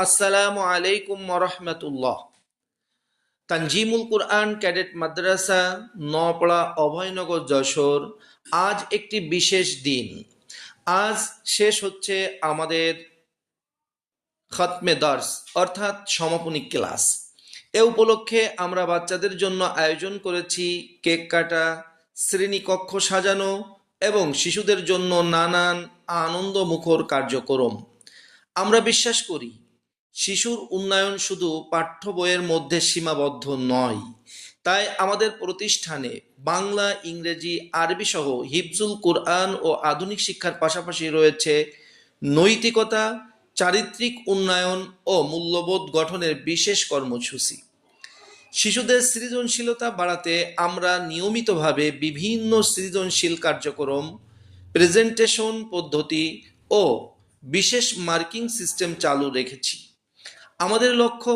আসসালামু আলাইকুম ওরহমতুল্লাহ। তানজিমুল কুরআন ক্যাডেট মাদ্রাসা নওপাড়া অভয়নগর যশোর। আজ একটি বিশেষ দিন। আজ শেষ হচ্ছে আমাদের খতমে দর্স অর্থাৎ সমাপনী ক্লাস। এ উপলক্ষে আমরা বাচ্চাদের জন্য আয়োজন করেছি কেক কাটা, শ্রেণীকক্ষ সাজানো এবং শিশুদের জন্য নানান আনন্দমুখর কার্যক্রম। আমরা বিশ্বাস করি শিশুর উন্নয়ন শুধু পাঠ্য বইয়ের মধ্যে সীমাবদ্ধ নয়। তাই আমাদের প্রতিষ্ঠানে বাংলা, ইংরেজি, আরবি সহ হিফজুল কুরআন ও আধুনিক শিক্ষার পাশাপাশি রয়েছে নৈতিকতা, চারিত্রিক উন্নয়ন ও মূল্যবোধ গঠনের বিশেষ কর্মসূচি। শিশুদের সৃজনশীলতা বাড়াতে আমরা নিয়মিতভাবে বিভিন্ন সৃজনশীল কার্যক্রম, প্রেজেন্টেশন পদ্ধতি ও বিশেষ মার্কিং সিস্টেম চালু রেখেছি। আমাদের লক্ষ্য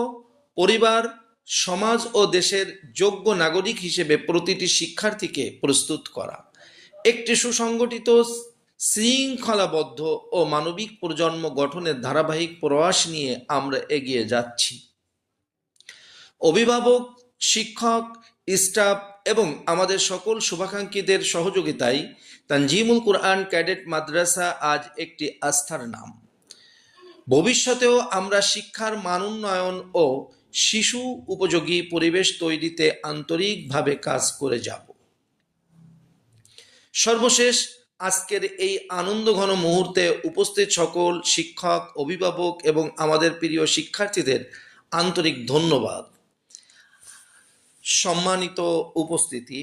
পরিবার, সমাজ ও দেশের যোগ্য নাগরিক হিসেবে প্রতিটি শিক্ষার্থীকে প্রস্তুত করা। একটি সুসংগঠিত, শৃঙ্খলাবদ্ধ ও মানবিক প্রজন্ম গঠনের ধারাবাহিক প্রয়াস নিয়ে আমরা এগিয়ে যাচ্ছি। অভিভাবক, শিক্ষক, স্টাফ এবং আমাদের সকল শুভাকাঙ্ক্ষীদের সহযোগিতায় তানজিমুল কুরআন ক্যাডেট মাদ্রাসা আজ একটি আস্থার নাম। ভবিষ্যতেও আমরা শিক্ষার মানোন্নয়ন ও শিশু উপযোগী পরিবেশ তৈরিতে আন্তরিকভাবে কাজ করে যাব। সর্বশেষ, আজকের এই আনন্দঘন মুহূর্তে উপস্থিত সকল শিক্ষক, অভিভাবক এবং আমাদের প্রিয় শিক্ষার্থীদের আন্তরিক ধন্যবাদ। সম্মানিত উপস্থিতি,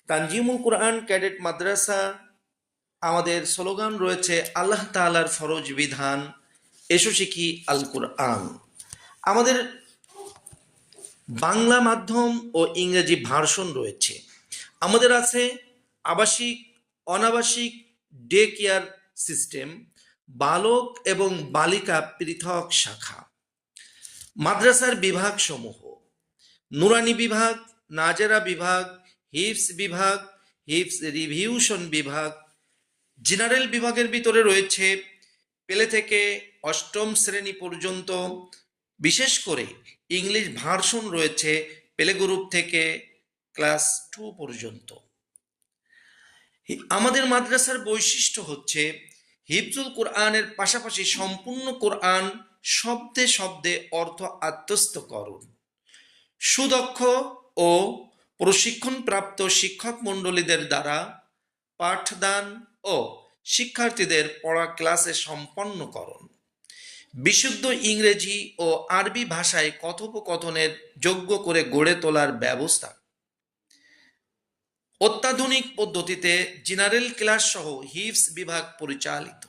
তানজিমুল কুরআন ক্যাডেট মাদ্রাসা আমাদের স্লোগান রয়েছে আল্লাহ তাআলার ফরজ বিধান, এসো শিখি আল কুরআন। আমাদের বাংলা মাধ্যম ও ইংরেজি ভার্সন রয়েছে। আমাদের আছে আবাসিক, অনাবাসিক, ডে কেয়ার সিস্টেম, বালক এবং বালিকা পৃথক শাখা। মাদ্রাসার বিভাগ সমূহ: নুরানি বিভাগ, নাজেরা বিভাগ, হিফস বিভাগ, হিফস রিভিউশন বিভাগ। জেনারেল বিভাগের ভিতরে রয়েছে প্লে থেকে অষ্টম শ্রেণী পর্যন্ত। বিশেষ করে ইংলিশ ভার্সন রয়েছে প্লে গ্রুপ থেকে ক্লাস 2 পর্যন্ত। আমাদের মাদ্রাসার বৈশিষ্ট্য হচ্ছে হিফজুল কোরআনের পাশাপাশি সম্পূর্ণ কোরআন শব্দে শব্দে অর্থ আত্মস্থকরণ। সুদক্ষ ও প্রশিক্ষণপ্রাপ্ত শিক্ষক মণ্ডলীদের দ্বারা পাঠদান ও শিক্ষার্থীদের পড়া ক্লাসে সম্পন্নকরণ। বিশুদ্ধ ইংরেজি ও আরবি ভাষায় কথোপকথনের যোগ্য করে গড়ে তোলার ব্যবস্থা। অত্যাধুনিক পদ্ধতিতে জেনারেল ক্লাস সহ হিফস বিভাগ পরিচালিত।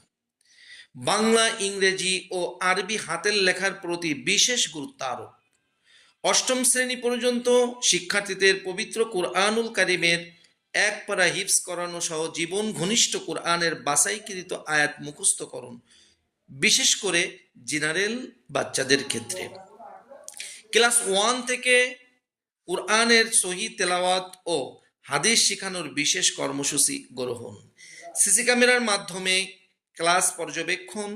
বাংলা, ইংরেজি ও আরবি হাতের লেখার প্রতি বিশেষ গুরুত্ব আরোপ। অষ্টম শ্রেণী পর্যন্ত শিক্ষার্থীদের পবিত্র কুরআনুল কারিমের এক পারা হিফস করানো সহ জীবন ঘনিষ্ঠ কুরআনের বাছাইকৃত আয়াত মুখস্থকরণ, বিশেষ করে জেনারেল বাচ্চাদের ক্ষেত্রে। ক্লাস 1 থেকে কুরআনের সহি তেলাওয়াত ও হাদিস শেখানোর বিশেষ কর্মসূচি গ্রহণ। সিসি ক্যামেরার মাধ্যমে ক্লাস পর্যবেক্ষণ,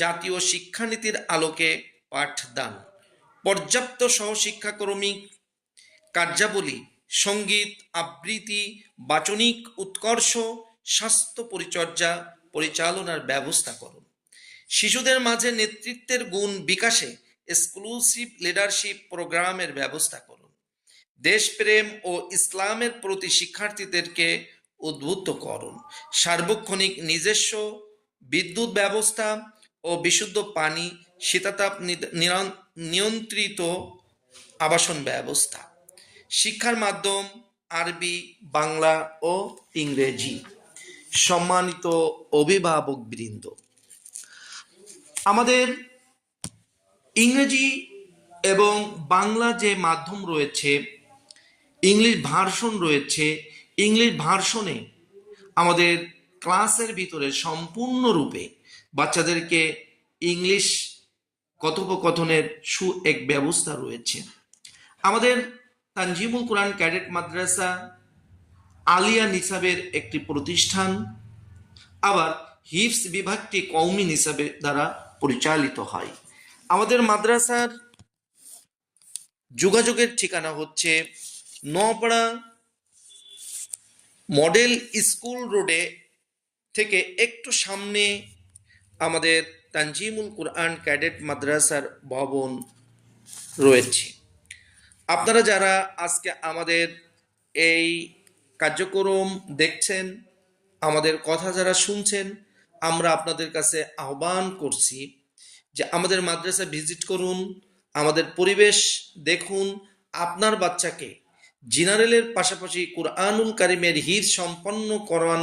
জাতীয় শিক্ষানীতির আলোকে পাঠদান, পর্যাপ্ত সহশিক্ষাকর্মী কার্যাবলী, সঙ্গীত, আবৃত্তি, বাচনিক উৎকর্ষ, স্বাস্থ্য পরিচর্যা পরিচালনার ব্যবস্থা করুন। শিশুদের মাঝে নেতৃত্বের গুণ বিকাশে এক্সক্লুসিভ লিডারশিপ প্রোগ্রামের ব্যবস্থা করুন। দেশপ্রেম ও ইসলামের প্রতি শিক্ষার্থীদেরকে উদ্বুদ্ধ করুন। সার্বক্ষণিক নিজস্ব বিদ্যুৎ ব্যবস্থা ও বিশুদ্ধ পানি, শীতাতাপ নিয়ন্ত্রিত আবাসন ব্যবস্থা। শিক্ষার মাধ্যম আরবি, বাংলা ও ইংরেজি। সম্মানিত অভিভাবক বৃন্দ, আমাদের ইংরেজি এবং বাংলা যে মাধ্যম রয়েছে, ইংলিশ ভার্সন রয়েছে। ইংলিশ ভার্সনে আমাদের ক্লাসের ভিতরে সম্পূর্ণরূপে বাচ্চাদেরকে ইংলিশ কথোপকথনের এক ব্যবস্থা রয়েছে। আমাদের তানজিমুল কুরআন ক্যাডেট মাদ্রাসা আলিয়া নিসাবের একটি প্রতিষ্ঠান, আবার হিফস বিভাগটি কওমি নিসাবের দ্বারা পরিচালিত হয়। আমাদের মাদ্রাসার যোগাযোগের ঠিকানা হচ্ছে নপাড়া মডেল স্কুল রোডে থেকে একটু সামনে আমাদের তানজিমুল কুরআন ক্যাডেট মাদ্রাসার ভবন রয়েছে। আপনারা যারা আজকে আমাদের এই কার্যক্রম দেখছেন, আমাদের কথা যারা শুনছেন, আমরা আপনাদের কাছে আহ্বান করছি যে আমাদের মাদ্রাসা ভিজিট করুন, আমাদের পরিবেশ দেখুন, আপনার বাচ্চাকে জেনারেলের পাশাপাশি কুরআনুল কারিমের হিফজ সম্পন্ন করান,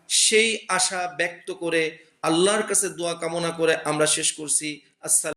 সেই আশা ব্যক্ত করে আল্লাহর কাছে দোয়া কামনা করে আমরা শেষ করছি। আসসালাম।